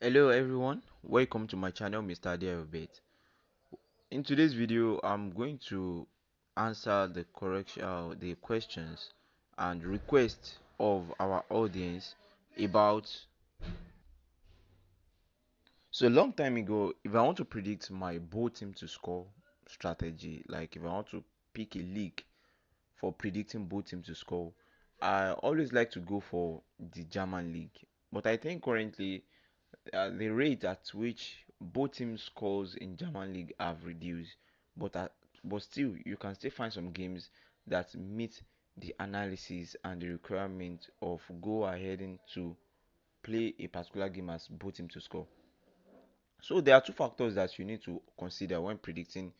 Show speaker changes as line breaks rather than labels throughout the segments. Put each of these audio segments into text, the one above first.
Hello everyone, welcome to my channel Mr. Bet. In today's video, I'm going to answer the questions and requests of our audience about. So a long time ago, if I want to predict my both team to score strategy, like if I want to pick a league for predicting both teams to score, I always like to go for the German league. But I think currently the rate at which both teams scores in German league have reduced, but but still you can still find some games that meet the analysis and the requirement of go ahead to play a particular game as both teams to score. So there are two factors that you need to consider when predicting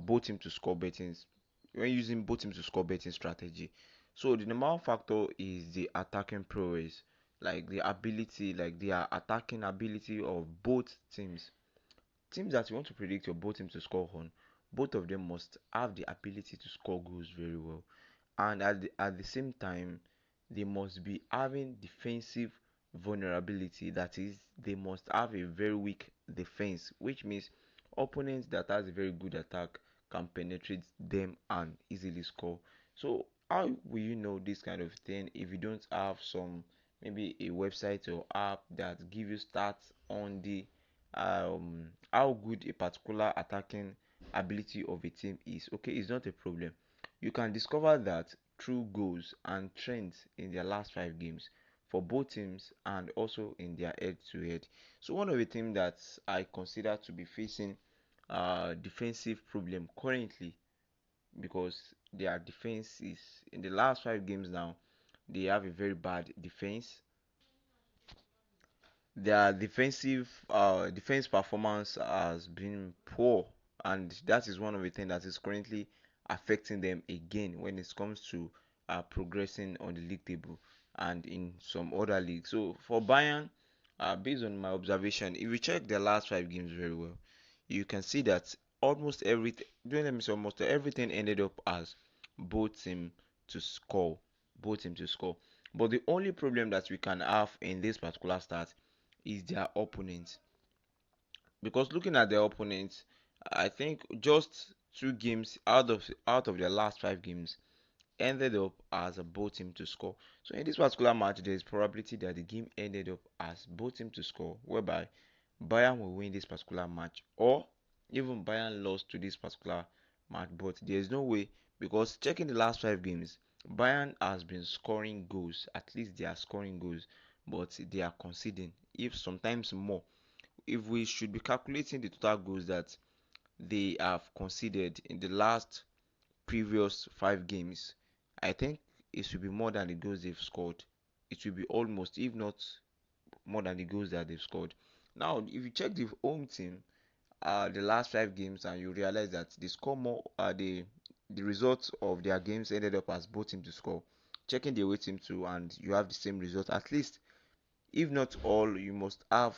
both teams to score bettings, when using both teams to score betting strategy. So the number one factor is the attacking prowess, like the ability, like the attacking ability of both teams. Teams that you want to predict your both teams to score on, both of them must have the ability to score goals very well, and at the same time they must be having defensive vulnerability. That is, they must have a very weak defense, which means opponents that has a very good attack can penetrate them and easily score. So how will you know this kind of thing if you don't have some, maybe a website or app that give you stats on the how good a particular attacking ability of a team is? Okay, it's not a problem. You can discover that through goals and trends in their last 5 games for both teams and also in their head-to-head. So one of the things that I consider to be facing defensive problem currently, because their defense is, in the last 5 games now, they have a very bad defense. Their defense performance has been poor, and that is one of the things that is currently affecting them again when it comes to progressing on the league table and in some other leagues. So for Bayern, based on my observation, if you check their last 5 games very well, you can see that almost everything, don't let me say almost everything, ended up as both team to score, both team to score. But the only problem that we can have in this particular start is their opponent. Because looking at their opponents, I think just 2 games out of their last 5 games ended up as a both team to score. So in this particular match, there is probability that the game ended up as both team to score, whereby Bayern will win this particular match, or even Bayern lost to this particular match. But there is no way, because checking the last 5 games, Bayern has been scoring goals. At least they are scoring goals, but they are conceding, if sometimes more. If we should be calculating the total goals that they have conceded in the last previous 5 games, I think it should be more than the goals they've scored. It will be almost, if not more than the goals that they've scored. Now, if you check the home team, the last 5 games, and you realize that they score more. The results of their games ended up as both teams to score. Checking the away team too, and you have the same result. At least, if not all, you must have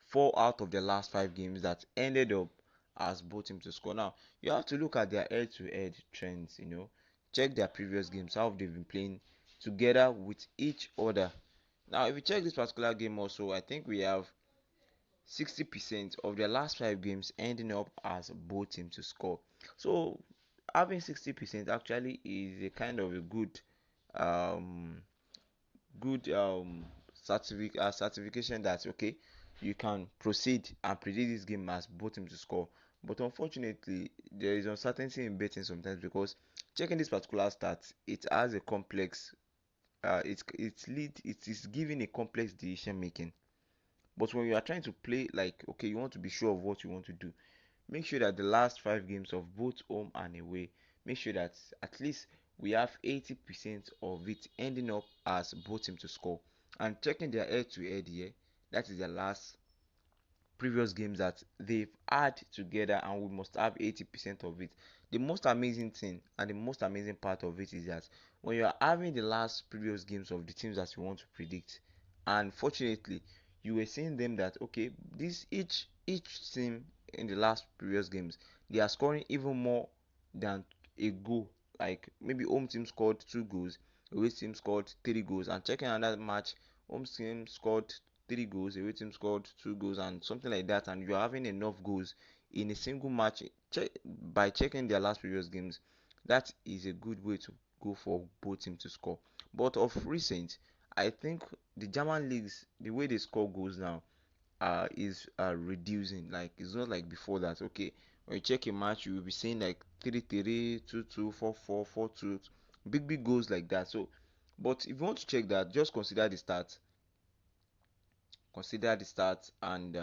4 out of the last 5 games that ended up as both teams to score. Now you have to look at their head-to-head trends. Check their previous games, how they've been playing together with each other. Now, if you check this particular game also, I think we have 60% of their last 5 games ending up as both teams to score. So having 60% actually is a kind of a um, good certification that okay, you can proceed and predict this game as both teams to score. But unfortunately, there is uncertainty in betting sometimes, because checking this particular stat, it has a complex it is giving a complex decision making. But when you are trying to play, like, okay, you want to be sure of what you want to do, make sure that the last 5 games of both home and away, make sure that at least we have 80% of it ending up as both teams to score. And checking their head to head here, that is their last previous games that they've had together, and we must have 80% of it. The most amazing thing and the most amazing part of it is that when you are having the last previous games of the teams that you want to predict, and fortunately you were seeing them that okay, this each team in the last previous games, they are scoring even more than a goal. Like maybe home team scored 2 goals, away team scored 3 goals, and checking another match, home team scored three goals, away team scored two goals, and something like that, and you're having enough goals in a single match, by checking their last previous games, that is a good way to go for both teams to score. But of recent, I think the German leagues, the way they score goals now, is reducing. Like it's not like before that. Okay, when you check a match, you will be seeing like 3-3, 2-2, 4-4, 4-2, big goals like that. So, but if you want to check that, just consider the stats, and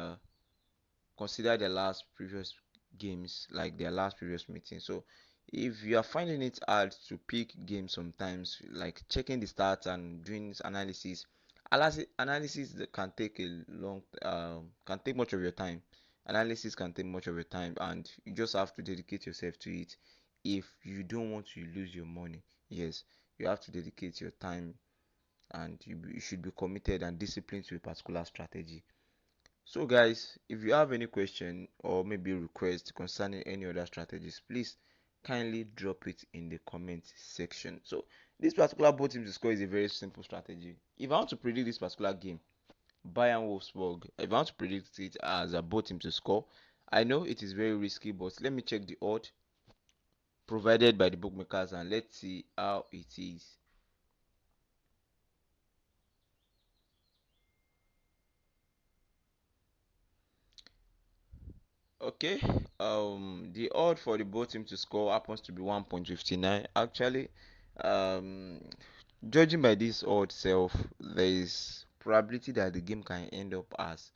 consider the last previous games, like their last previous meeting. So if you are finding it hard to pick games sometimes, like checking the stats and doing this analysis, analysis that can take a long can take much of your time. Analysis can take much of your time, and you just have to dedicate yourself to it. If you don't want to lose your money, yes, you have to dedicate your time, and you should be committed and disciplined to a particular strategy. So, guys, if you have any question or maybe request concerning any other strategies, please kindly drop it in the comment section. So, this particular both team to score is a very simple strategy. If I want to predict this particular game, Bayern Wolfsburg, if I want to predict it as a both team to score, I know it is very risky, but let me check the odd provided by the bookmakers and let's see how it is. Okay, the odd for the both team to score happens to be 1.59. Actually, um, judging by this odd self, there is probability that the game can end up as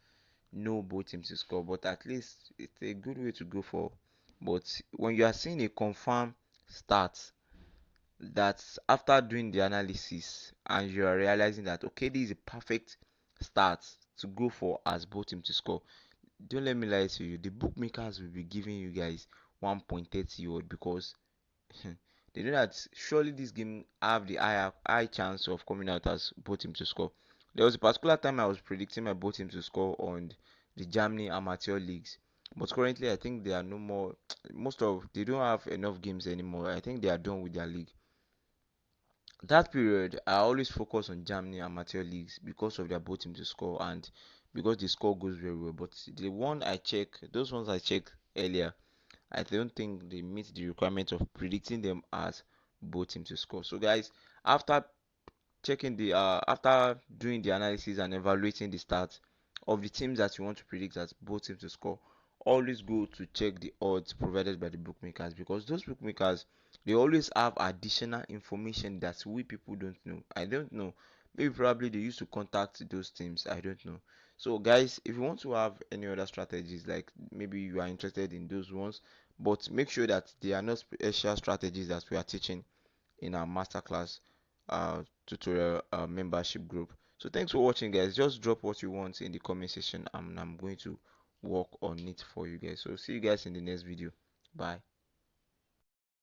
no both teams to score, but at least it's a good way to go for. But when you are seeing a confirmed start, that after doing the analysis and you are realizing that okay, this is a perfect start to go for as both teams to score, don't let me lie to you, the bookmakers will be giving you guys 1.30 odd because they know that surely this game have the high chance of coming out as both teams to score. There was a particular time I was predicting my both teams to score on the Germany amateur leagues, but currently I think they are no more. Most of they don't have enough games anymore. I think they are done with their league. That period, I always focus on Germany amateur leagues because of their both team to score and because the score goes very well. But the one I check, those ones I checked earlier, I don't think they meet the requirement of predicting them as both team to score. So guys, after after doing the analysis and evaluating the stats of the teams that you want to predict as both teams to score, always go to check the odds provided by the bookmakers because those bookmakers, they always have additional information that we people don't know. I don't know, maybe probably they used to contact those teams, I don't know. So guys, if you want to have any other strategies, like maybe you are interested in those ones, but make sure that they are not special strategies that we are teaching in our masterclass tutorial membership group. So thanks for watching, guys. Just drop what you want in the comment section and I'm going to work on it for you guys. So see you guys in the next video. Bye.